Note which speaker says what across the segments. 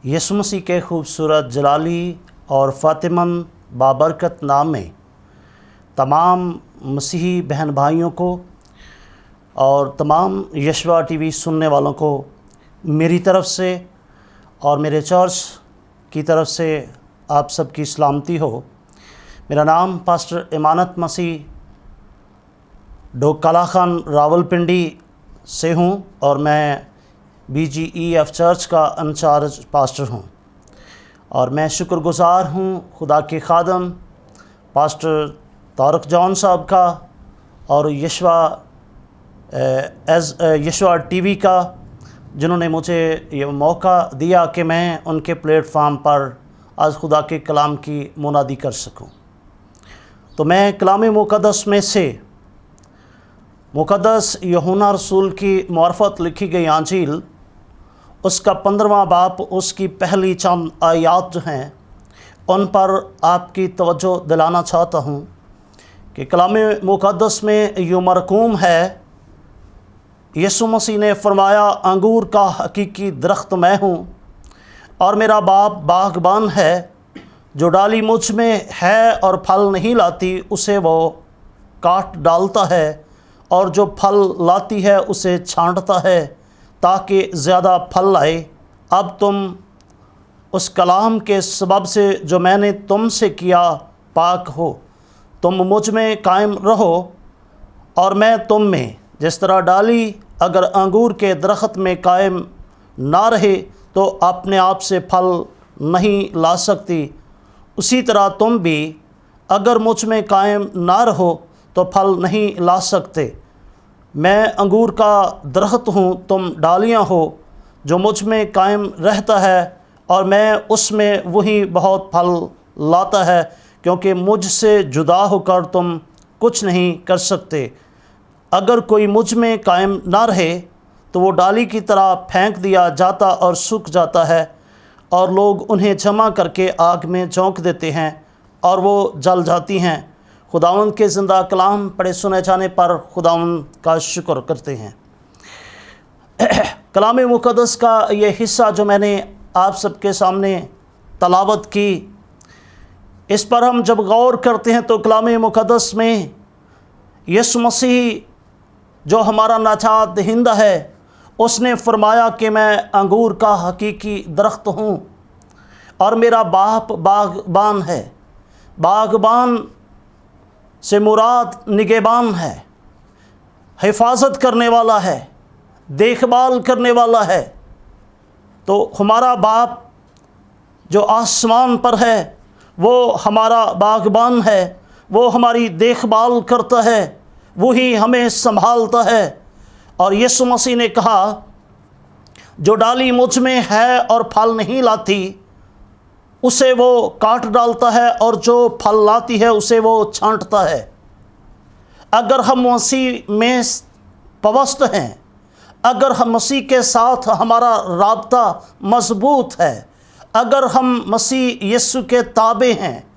Speaker 1: यीशु मसीह के खूबसूरत जलाली और फ़ातिमन बाबरकत नाम में तमाम मसीही बहन भाइयों को और तमाम यशवा टीवी सुनने वालों को मेरी तरफ़ से और मेरे चर्च की तरफ से आप सबकी सलामती हो। मेरा नाम पास्टर इमानत मसीह डोकाला खान रावलपिंडी से हूँ और मैं BGEF चर्च का इंचार्ज पास्टर हूँ और मैं शुक्रगुज़ार हूँ खुदा के खादम पास्टर तारक जॉन साहब का और यशवा टीवी का, जिन्होंने मुझे ये मौका दिया कि मैं उनके प्लेटफार्म पर आज खुदा के कलाम की मुनादी कर सकूं। तो मैं कलाम मुक़द्दस में से मुक़द्दस यूहन्ना रसूल की मार्फत लिखी गई अंजील, उसका 15वां बाब, उसकी पहली चंद आयात जो हैं उन पर आपकी तवज्जो दिलाना चाहता हूँ कि कलाम मुक़द्दस में यूँ मरकूम है, यीशु मसीह ने फरमाया, अंगूर का हकीकी दरख्त मैं हूँ और मेरा बाप बागबान है। जो डाली मुझ में है और फल नहीं लाती उसे वो काट डालता है और जो फल लाती है उसे छांटता है ताकि ज़्यादा फल लाए। अब तुम उस कलाम के सबब से जो मैंने तुमसे किया पाक हो। तुम मुझ में कायम रहो और मैं तुम में। जिस तरह डाली अगर अंगूर के दरख्त में कायम ना रहे तो अपने आप से फल नहीं ला सकती, उसी तरह तुम भी अगर मुझ में कायम ना रहो तो फल नहीं ला सकते। मैं अंगूर का दरख्त हूँ, तुम डालियाँ हो। जो मुझ में कायम रहता है और मैं उसमें, वही बहुत फल लाता है, क्योंकि मुझसे जुदा होकर तुम कुछ नहीं कर सकते। अगर कोई मुझ में कायम ना रहे तो वो डाली की तरह फेंक दिया जाता और सूख जाता है और लोग उन्हें जमा करके आग में झोंक देते हैं और वो जल जाती हैं। खुदावंद के ज़िंदा कलाम पढ़े सुने जाने पर खुदावंद का शुक्र करते हैं। कलाम मुक़द्दस का ये हिस्सा जो मैंने आप सबके सामने तलावत की, इस पर हम जब गौर करते हैं तो कलाम मुक़द्दस में यीशु मसीह जो हमारा नाजात दहिंदा है, उसने फरमाया कि मैं अंगूर का हकीकी दरख्त हूँ और मेरा बाप बागबान है। बागबान से मुराद निगहबान है, हिफाजत करने वाला है, देखभाल करने वाला है। तो हमारा बाप जो आसमान पर है वो हमारा बागबान है, वो हमारी देखभाल करता है, वही हमें संभालता है। और यीशु मसीह ने कहा, जो डाली मुझ में है और फल नहीं लाती उसे वो काट डालता है और जो फल लाती है उसे वो छांटता है। अगर हम मसीह में पवस्त हैं, अगर हम मसीह के साथ हमारा राब्ता मजबूत है, अगर हम मसीह यीशु के ताबे हैं,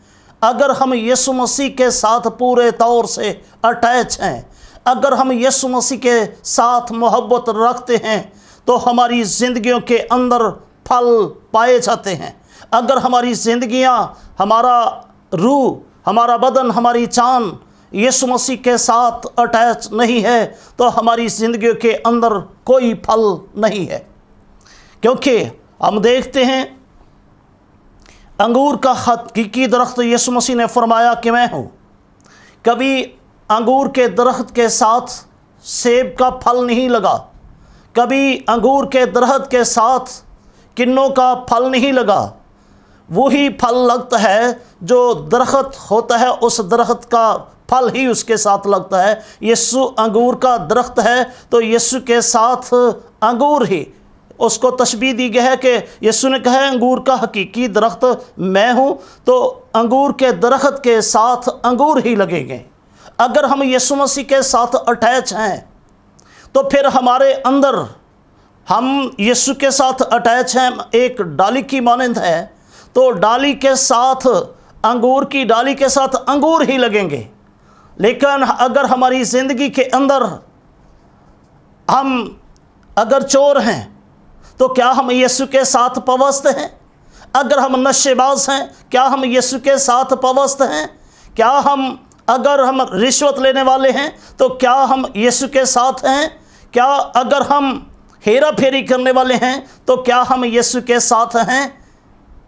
Speaker 1: अगर हम यीशु मसीह के साथ पूरे तौर से अटैच हैं, अगर हम यीशु मसीह के साथ मोहब्बत रखते हैं तो हमारी ज़िंदगियों के अंदर फल पाए जाते हैं। अगर हमारी ज़िंदगियां, हमारा रूह, हमारा बदन, हमारी जान यीशु मसीह के साथ अटैच नहीं है तो हमारी ज़िंदगियों के अंदर कोई फल नहीं है। क्योंकि हम देखते हैं अंगूर का हकीकी दरख्त यीशु मसीह ने फरमाया कि मैं हूँ। कभी अंगूर के दरख्त के साथ सेब का फल नहीं लगा, कभी अंगूर के दरख्त के साथ किन्नों का फल नहीं लगा। वही फल लगता है जो दरख्त होता है, उस दरख्त का फल ही उसके साथ लगता है। यीशु अंगूर का दरख्त है तो यीशु के साथ अंगूर ही, उसको तशबीह दी गई है कि यीशु ने कहा है अंगूर का हकीकी दरख्त मैं हूँ, तो अंगूर के दरख्त के साथ अंगूर ही लगेंगे। अगर हम यीशु मसीह के साथ अटैच हैं तो फिर हमारे अंदर, हम यीशु के साथ अटैच हैं, एक डाली की मानंद है, तो डाली के साथ, अंगूर की डाली के साथ अंगूर ही लगेंगे। लेकिन अगर हमारी ज़िंदगी के अंदर हम अगर चोर हैं تو کیا ہم یسوع کے ساتھ پوست ہیں؟ اگر ہم نشے باز ہیں کیا ہم یسوع کے ساتھ پوست ہیں؟ کیا اگر ہم رشوت لینے والے ہیں تو کیا ہم یسوع کے ساتھ ہیں؟ کیا اگر ہم ہیرا پھیری کرنے والے ہیں تو کیا ہم یسوع کے ساتھ ہیں؟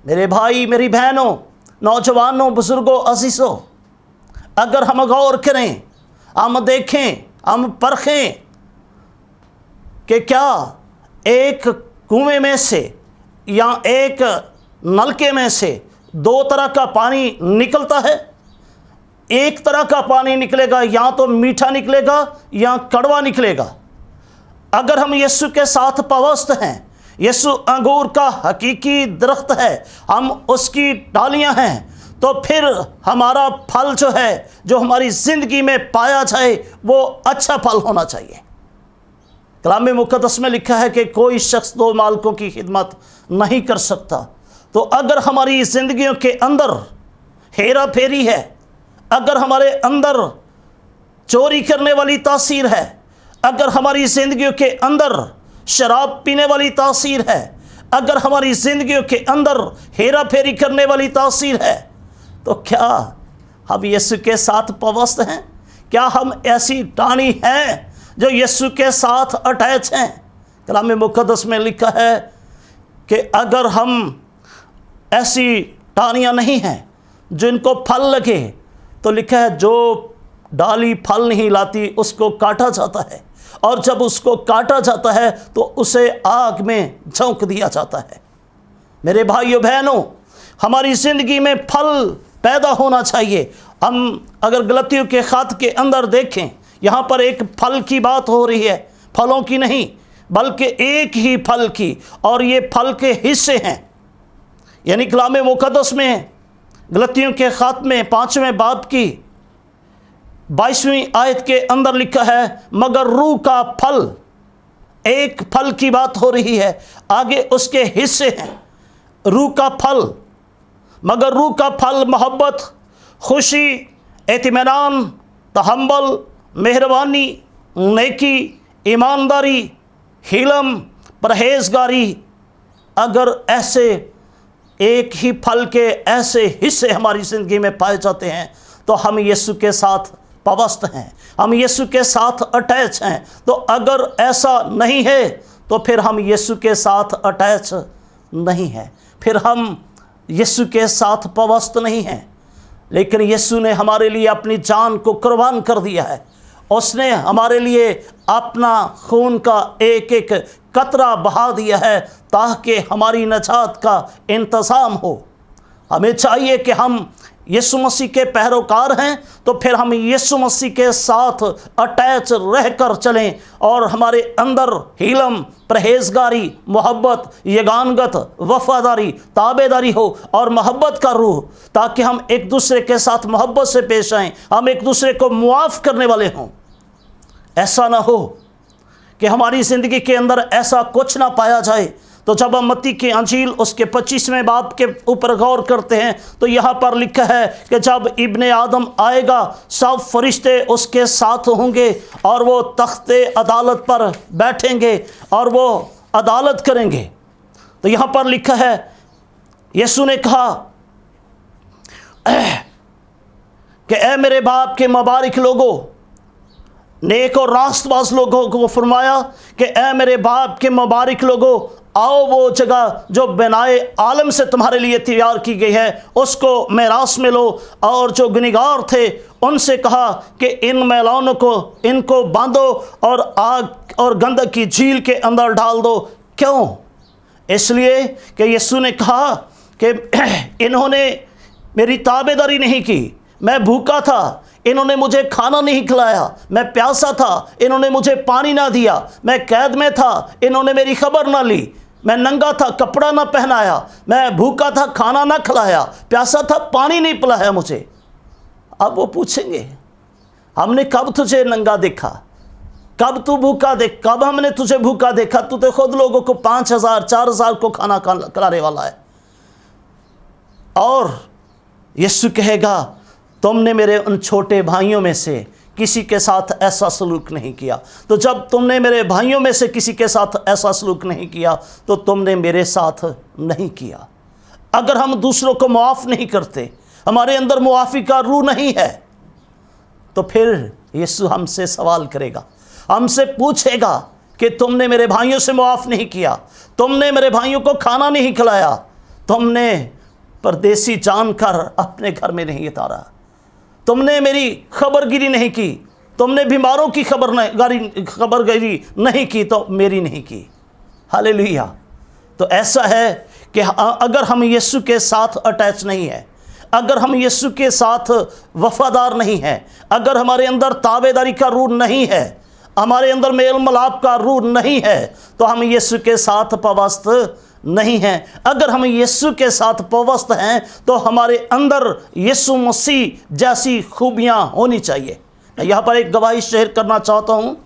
Speaker 1: میرے بھائی، میری بہنوں، نوجوانوں، بزرگوں، عزیزوں، اگر ہم غور کریں، ہم دیکھیں، ہم پرکھیں کہ کیا ایک کنویں میں سے یا ایک نلکے میں سے دو طرح کا پانی نکلتا ہے؟ ایک طرح کا پانی نکلے گا، یا تو میٹھا نکلے گا یا کڑوا نکلے گا۔ اگر ہم یسوع کے ساتھ پوست ہیں، یسوع انگور کا حقیقی درخت ہے، ہم اس کی ڈالیاں ہیں، تو پھر ہمارا پھل جو ہے، جو ہماری زندگی میں پایا جائے، وہ اچھا پھل ہونا چاہیے۔ کلام مقدس میں لکھا ہے کہ کوئی شخص دو مالکوں کی خدمت نہیں کر سکتا۔ تو اگر ہماری زندگیوں کے اندر ہیرا پھیری ہے، اگر ہمارے اندر چوری کرنے والی تاثیر ہے، اگر ہماری زندگیوں کے اندر شراب پینے والی تاثیر ہے، اگر ہماری زندگیوں کے اندر ہیرا پھیری کرنے والی تاثیر ہے، تو کیا ہم یسوع کے ساتھ پوست ہیں؟ کیا ہم ایسی ٹہنی ہیں جو یسوع کے ساتھ اٹیچ ہیں؟ کلام مقدس میں لکھا ہے کہ اگر ہم ایسی ٹہنیاں نہیں ہیں جن کو پھل لگے، تو لکھا ہے جو ڈالی پھل نہیں لاتی اس کو کاٹا جاتا ہے، اور جب اس کو کاٹا جاتا ہے تو اسے آگ میں جھونک دیا جاتا ہے۔ میرے بھائیو بہنوں، ہماری زندگی میں پھل پیدا ہونا چاہیے۔ ہم اگر غلطیوں کے خط کے اندر دیکھیں، یہاں پر ایک پھل کی بات ہو رہی ہے، پھلوں کی نہیں بلکہ ایک ہی پھل کی، اور یہ پھل کے حصے ہیں۔ یعنی کلام مقدس میں غلطیوں کے خط میں 5ویں باب کی 22ویں آیت کے اندر لکھا ہے، مگر روح کا پھل، ایک پھل کی بات ہو رہی ہے، آگے اس کے حصے ہیں۔ روح کا پھل، مگر روح کا پھل محبت، خوشی، اطمینان، تحمل، مہربانی، نیکی، ایمانداری، حلم، پرہیزگاری۔ اگر ایسے ایک ہی پھل کے ایسے حصے ہماری زندگی میں پائے جاتے ہیں تو ہم یسوع کے ساتھ پوست ہیں، ہم یسوع کے ساتھ اٹیچ ہیں۔ تو اگر ایسا نہیں ہے تو پھر ہم یسوع کے ساتھ اٹیچ نہیں ہیں، پھر ہم یسوع کے ساتھ پوست نہیں ہیں۔ لیکن یسوع نے ہمارے لیے اپنی جان کو قربان کر دیا ہے، اس نے ہمارے لیے اپنا خون کا ایک ایک قطرہ بہا دیا ہے تاکہ ہماری نجات کا انتظام ہو۔ ہمیں چاہیے کہ ہم یسوع مسیح کے پیروکار ہیں تو پھر ہم یسوع مسیح کے ساتھ اٹیچ رہ کر چلیں، اور ہمارے اندر حلم، پرہیزگاری، محبت، یگانگت، وفاداری، تابعداری ہو، اور محبت کا روح، تاکہ ہم ایک دوسرے کے ساتھ محبت سے پیش آئیں، ہم ایک دوسرے کو معاف کرنے والے ہوں۔ ایسا نہ ہو کہ ہماری زندگی کے اندر ایسا کچھ نہ پایا جائے۔ تو جب ہم متی کی انجیل اس کے 25ویں باب کے اوپر غور کرتے ہیں تو یہاں پر لکھا ہے کہ جب ابن آدم آئے گا، سب فرشتے اس کے ساتھ ہوں گے، اور وہ تخت عدالت پر بیٹھیں گے اور وہ عدالت کریں گے۔ تو یہاں پر لکھا ہے، یسوع نے کہا کہ اے میرے باپ کے مبارک لوگوں، نیک اور راست باز لوگوں کو فرمایا کہ اے میرے باپ کے مبارک لوگوں، آؤ وہ جگہ جو بنائے عالم سے تمہارے لیے تیار کی گئی ہے اس کو میراث میں لو۔ اور جو گنہگار تھے ان سے کہا کہ ان میلانوں کو، ان کو باندھو اور آگ اور گندک کی جھیل کے اندر ڈال دو۔ کیوں؟ اس لیے کہ یسوع نے کہا کہ انہوں نے میری تابعداری نہیں کی، میں بھوکا تھا، انہوں نے مجھے کھانا نہیں کھلایا، میں پیاسا تھا، انہوں نے مجھے پانی نہ دیا، میں قید میں تھا، انہوں نے میری خبر نہ لی، میں ننگا تھا، کپڑا نہ پہنایا، میں بھوکا تھا، کھانا نہ کھلایا، پیاسا تھا، پانی نہیں پلایا مجھے۔ اب وہ پوچھیں گے، ہم نے کب تجھے ننگا دیکھا؟ کب تو بھوکا دیکھ؟ کب ہم نے تجھے بھوکا دیکھا؟ تو خود لوگوں کو 5000 4000 کو کھانا کھلانے والا ہے۔ اور یسوع کہے گا، تم نے میرے ان چھوٹے بھائیوں میں سے किसी के साथ ऐसा सलूक नहीं किया। तो जब तुमने मेरे भाइयों में से किसी के साथ ऐसा सलूक नहीं किया तो तुमने मेरे साथ नहीं किया। अगर हम दूसरों को मुआफ़ नहीं करते, हमारे अंदर मुआफ़ी का रूह नहीं है, तो फिर यीशु हमसे सवाल करेगा, हमसे पूछेगा कि तुमने मेरे भाइयों से मुआफ़ नहीं किया, तुमने मेरे भाइयों को खाना नहीं खिलाया, तुमने परदेसी जानकर अपने घर में नहीं उतारा, तुमने मेरी खबरगिरी नहीं की, तुमने बीमारों की खबरगिरी नहीं की तो मेरी नहीं की। हालेलुया। तो ऐसा है कि अगर हम यीशु के साथ अटैच नहीं है, अगर हम यीशु के साथ वफादार नहीं हैं, अगर हमारे अंदर ताबेदारी का रूह नहीं है, हमारे अंदर मेल मिलाप का रूह नहीं है, तो हम यीशु के साथ पवस्त नहीं हैं। अगर हम यीशु के साथ पवस्त हैं तो हमारे अंदर यीशु मसीह जैसी खूबियां होनी चाहिए। मैं यहाँ पर एक गवाही शेयर करना चाहता हूँ।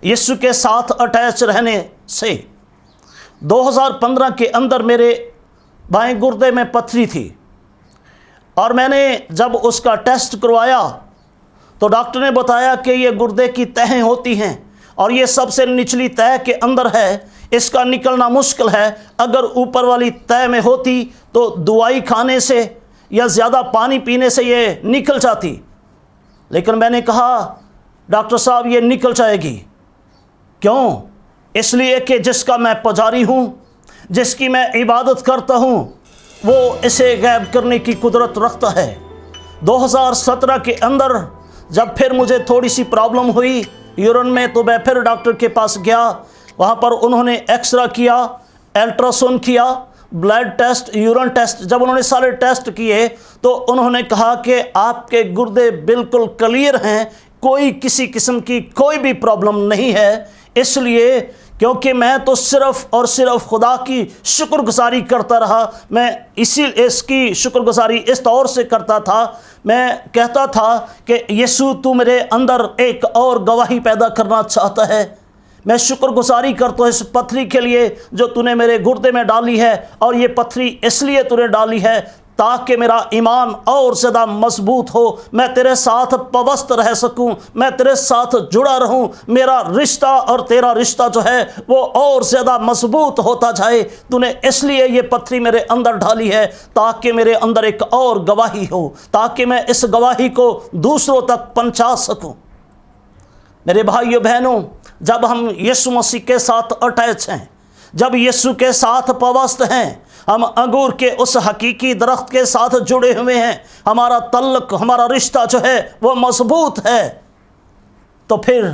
Speaker 1: यीशु के साथ अटैच रहने से 2015 के अंदर मेरे बाएं गुर्दे में पथरी थी, और मैंने जब उसका टेस्ट करवाया तो डॉक्टर ने बताया कि ये गुर्दे की तहें होती हैं और ये सबसे निचली तह के अंदर है, इसका निकलना मुश्किल है। अगर ऊपर वाली तह में होती तो दवाई खाने से या ज़्यादा पानी पीने से ये निकल जाती, लेकिन मैंने कहा डॉक्टर साहब ये निकल जाएगी। क्यों? इसलिए कि जिसका मैं पुजारी हूँ, जिसकी मैं इबादत करता हूँ, वो इसे गायब करने की कुदरत रखता है। 2017 के अंदर जब फिर मुझे थोड़ी सी प्रॉब्लम हुई यूरिन में, तो मैं फिर डॉक्टर के पास गया। वहाँ पर उन्होंने एक्सरे किया, अल्ट्रासाउंड किया, ब्लड टेस्ट, यूरिन टेस्ट। जब उन्होंने सारे टेस्ट किए तो उन्होंने कहा कि आपके गुर्दे बिल्कुल क्लियर हैं, कोई किसी किस्म की कोई भी प्रॉब्लम नहीं है। इसलिए क्योंकि मैं तो सिर्फ़ और सिर्फ खुदा की शुक्रगुजारी करता रहा, मैं इसकी शुक्रगुजारी इस तौर से करता था, मैं कहता था कि यीशु तू मेरे अंदर एक और गवाही पैदा करना चाहता है। मैं शुक्रगुजारी करता हूँ इस पथरी के लिए जो तूने मेरे गुर्दे में डाली है, और ये पथरी इसलिए तूने डाली है ताकि मेरा ईमान और ज़्यादा मजबूत हो, मैं तेरे साथ पवस्त रह सकूं, मैं तेरे साथ जुड़ा रहूं, मेरा रिश्ता और तेरा रिश्ता जो है वो और ज़्यादा मजबूत होता जाए। तूने इसलिए ये पथरी मेरे अंदर डाली है ताकि मेरे अंदर एक और गवाही हो, ताकि मैं इस गवाही को दूसरों तक पहुंचा सकूं। मेरे भाइयों बहनों, जब हम यीशु मसीह के साथ अटैच हैं, जब यीशु के साथ पवस्त हैं, हम अंगूर के उस हकीकी दरख्त के साथ जुड़े हुए हैं, हमारा तल्लक, हमारा रिश्ता जो है वो मजबूत है, तो फिर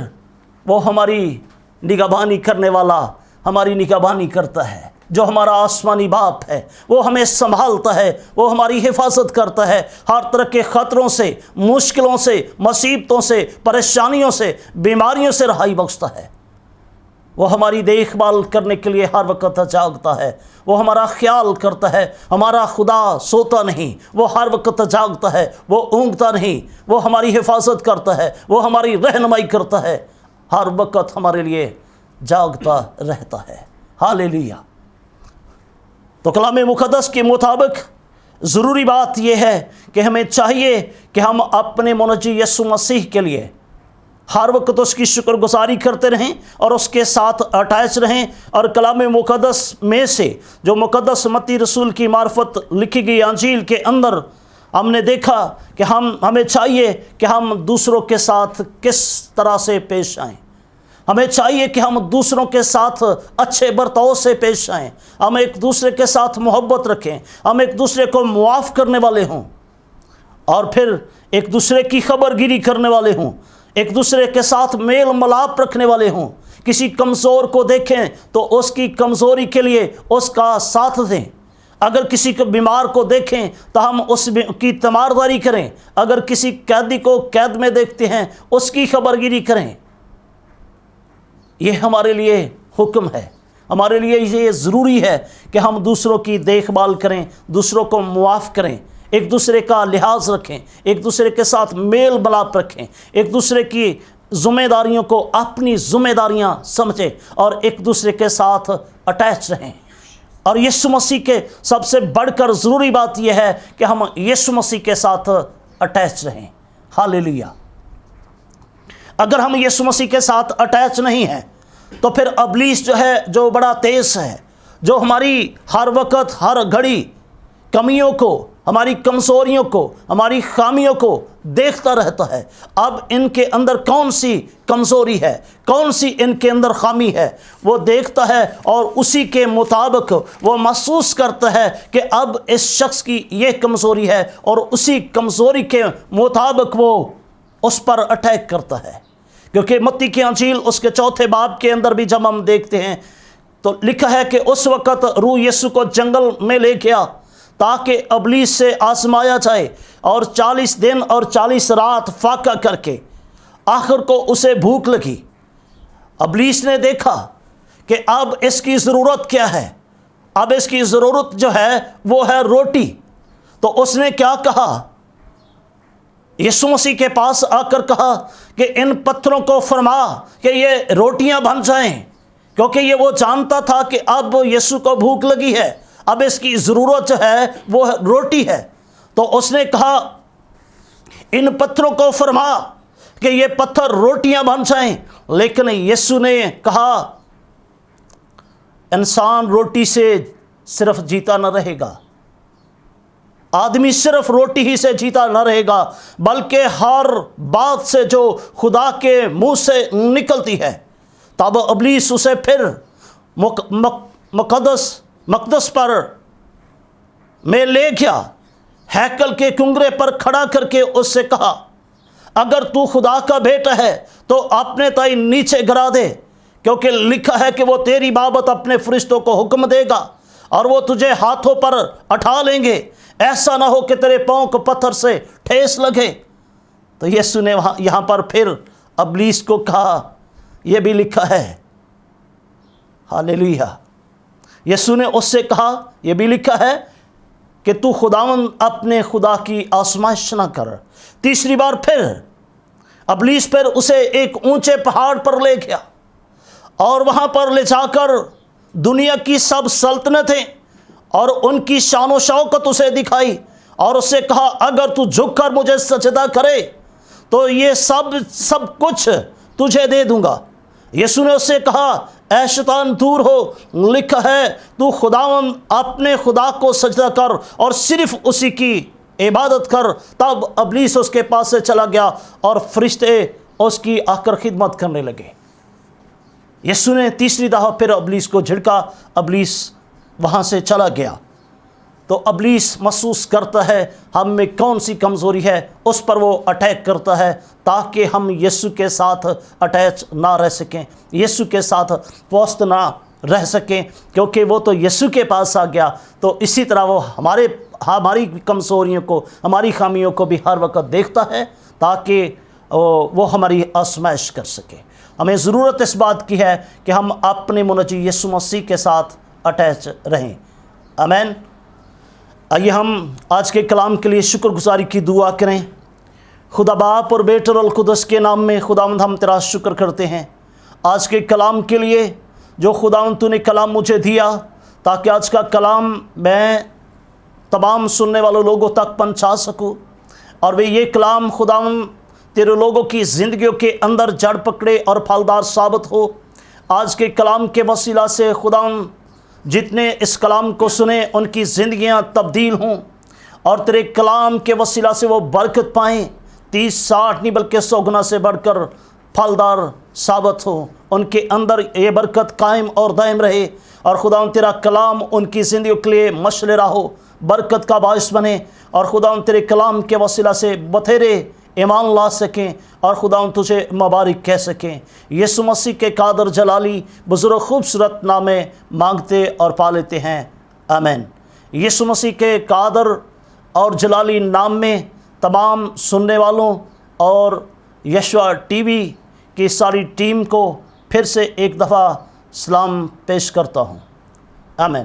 Speaker 1: वो हमारी निगहबानी करने वाला हमारी निगहबानी करता है। जो हमारा आसमानी बाप है वो हमें संभालता है, वो हमारी हिफाजत करता है, हर तरह के ख़तरों से, मुश्किलों से, मुसीबतों से, परेशानियों से, बीमारियों से रहाई बख्शता है। वो हमारी देखभाल करने के लिए हर वक्त जागता है, वो हमारा ख्याल करता है। हमारा खुदा सोता नहीं, वो हर वक्त जागता है, वो ऊँघता नहीं, वो हमारी हिफाजत करता है, वो हमारी रहनुमाई करता है, हर वक्त हमारे लिए जागता रहता है। हालेलुया। तो कलाम मुक़द्दस के मुताबिक ज़रूरी बात यह है कि हमें चाहिए कि हम अपने मुनज्जी यीशु मसीह के लिए हर वक्त उसकी शुक्रगुजारी करते रहें और उसके साथ अटैच रहें। और कलाम मुक़द्दस में से जो मुक़द्दस मत्ती रसूल की मार्फत लिखी गई अंजील के अंदर हमने देखा कि हमें चाहिए कि हम दूसरों के साथ किस तरह से पेश आएँ। हमें चाहिए कि हम दूसरों के साथ अच्छे बर्ताव से पेश आएँ, हम एक दूसरे के साथ मोहब्बत रखें, हम एक दूसरे को मुआफ़ करने वाले हों, और फिर एक दूसरे की खबरगिरी करने वाले हों, एक दूसरे के साथ मेल मिलाप रखने वाले हों। किसी कमज़ोर को देखें तो उसकी कमज़ोरी के लिए उसका साथ दें। अगर किसी को बीमार को देखें तो हम उसकी तीमारदारी करें। अगर किसी कैदी को कैद में देखते हैं उसकी खबरगिरी करें। ये हमारे लिए हुक्म है, हमारे लिए ये ज़रूरी है कि हम दूसरों की देखभाल करें, दूसरों को मुआफ़ करें, एक दूसरे का लिहाज रखें, एक दूसरे के साथ मेल मिलाप रखें, एक दूसरे की ज़िम्मेदारियों को अपनी ज़िम्मेदारियां समझें और एक दूसरे के साथ अटैच रहें। और यीशु मसीह के सबसे बढ़कर ज़रूरी बात यह है कि हम यीशु मसीह के साथ अटैच रहें। हालेलुया। اگر ہم یسوع مسیح کے ساتھ اٹیچ نہیں ہیں تو پھر ابلیس جو ہے، جو بڑا تیز ہے، جو ہماری ہر وقت ہر گھڑی کمیوں کو، ہماری کمزوریوں کو، ہماری خامیوں کو دیکھتا رہتا ہے۔ اب ان کے اندر کون سی کمزوری ہے، کون سی ان کے اندر خامی ہے، وہ دیکھتا ہے اور اسی کے مطابق وہ محسوس کرتا ہے کہ اب اس شخص کی یہ کمزوری ہے، اور اسی کمزوری کے مطابق وہ اس پر اٹیک کرتا ہے۔ کیونکہ متی کی انجیل اس کے 4 باب کے اندر بھی جب ہم دیکھتے ہیں تو لکھا ہے کہ اس وقت روح یسوع کو جنگل میں لے گیا تاکہ ابلیس سے آزمایا جائے، اور 40 دن اور 40 رات فاقہ کر کے آخر کو اسے بھوک لگی۔ ابلیس نے دیکھا کہ اب اس کی ضرورت کیا ہے، اب اس کی ضرورت جو ہے وہ ہے روٹی۔ تو اس نے کیا کہا؟ یسوع مسیح کے پاس آ کر کہا کہ ان پتھروں کو فرما کہ یہ روٹیاں بن جائیں، کیونکہ یہ وہ جانتا تھا کہ اب یسوع کو بھوک لگی ہے، اب اس کی ضرورت جو ہے وہ روٹی ہے۔ تو اس نے کہا ان پتھروں کو فرما کہ یہ پتھر روٹیاں بن جائیں، لیکن یسوع نے کہا انسان روٹی سے صرف جیتا نہ رہے گا، آدمی صرف روٹی ہی سے جیتا نہ رہے گا، بلکہ ہر بات سے جو خدا کے منہ سے نکلتی ہے۔ تب ابلیس اسے پھر مقدس پر میں لے گیا، ہیکل کے کنگرے پر کھڑا کر کے اس سے کہا اگر تو خدا کا بیٹا ہے تو اپنے تائیں نیچے گرا دے، کیونکہ لکھا ہے کہ وہ تیری بابت اپنے فرشتوں کو حکم دے گا اور وہ تجھے ہاتھوں پر اٹھا لیں گے، ایسا نہ ہو کہ تیرے پاؤں کو پتھر سے ٹھیس لگے۔ تو یسوع نے یہاں پر پھر ابلیس کو کہا یہ بھی لکھا ہے، ہاللیلویہ، یسوع نے اس سے کہا یہ بھی لکھا ہے کہ تو خداوند اپنے خدا کی آزمائش نہ کر۔ تیسری بار پھر ابلیس پھر اسے ایک اونچے پہاڑ پر لے گیا اور وہاں پر لے جا کر دنیا کی سب سلطنتیں اور ان کی شان و شوکت اسے دکھائی، اور اس سے کہا اگر تو جھک کر مجھے سجدہ کرے تو یہ سب کچھ تجھے دے دوں گا۔ یسوع نے اس سے کہا اے شیطان دور ہو، لکھا ہے تو خداوند اپنے خدا کو سجدہ کر اور صرف اسی کی عبادت کر۔ تب ابلیس اس کے پاس سے چلا گیا اور فرشتے اس کی آ کر خدمت کرنے لگے۔ یسوع نے تیسری دفعہ پھر ابلیس کو جھڑکا، ابلیس وہاں سے چلا گیا۔ تو ابلیس محسوس کرتا ہے ہم میں کون سی کمزوری ہے، اس پر وہ اٹیک کرتا ہے تاکہ ہم یسوع کے ساتھ اٹیچ نہ رہ سکیں، یسوع کے ساتھ وابستہ نہ رہ سکیں، کیونکہ وہ تو یسوع کے پاس آ گیا۔ تو اسی طرح وہ ہماری کمزوریوں کو، ہماری خامیوں کو بھی ہر وقت دیکھتا ہے تاکہ وہ ہماری آزمائش کر سکے۔ ہمیں ضرورت اس بات کی ہے کہ ہم اپنے منجی یسوع مسیح کے ساتھ اٹیچ رہیں۔ آمین۔ آئیے ہم آج کے کلام کے لیے شکر گزاری کی دعا کریں۔ خدا باپ اور بیٹے اور القدس کے نام میں خداوند ہم تیرا شکر کرتے ہیں آج کے کلام کے لیے جو خداوند تو نے کلام مجھے دیا، تاکہ آج کا کلام میں تمام سننے والوں لوگوں تک پہنچا سکوں، اور وہ یہ کلام خداوند تیرے لوگوں کی زندگیوں کے اندر جڑ پکڑے اور پھلدار ثابت ہو۔ آج کے کلام کے وسیلہ سے خداوند جتنے اس کلام کو سنیں ان کی زندگیاں تبدیل ہوں، اور تیرے کلام کے وسیلہ سے وہ برکت پائیں، 30 60 نہیں بلکہ 100 گنا سے بڑھ کر پھلدار ثابت ہو، ان کے اندر یہ برکت قائم اور دائم رہے، اور خداوند تیرا کلام ان کی زندگیوں کے لیے مشعل راہ ہو، برکت کا باعث بنے، اور خداوند تیرے کلام کے وسیلہ سے بتھیرے ایمان لا سکیں اور خداوند تجھے مبارک کہہ سکیں۔ یسوع مسیح کے قادر جلالی بزرگ خوبصورت نامے مانگتے اور پا لیتے ہیں، آمین۔ یسوع مسیح کے قادر اور جلالی نام میں تمام سننے والوں اور یشوع ٹی وی کی ساری ٹیم کو پھر سے ایک دفعہ سلام پیش کرتا ہوں، آمین۔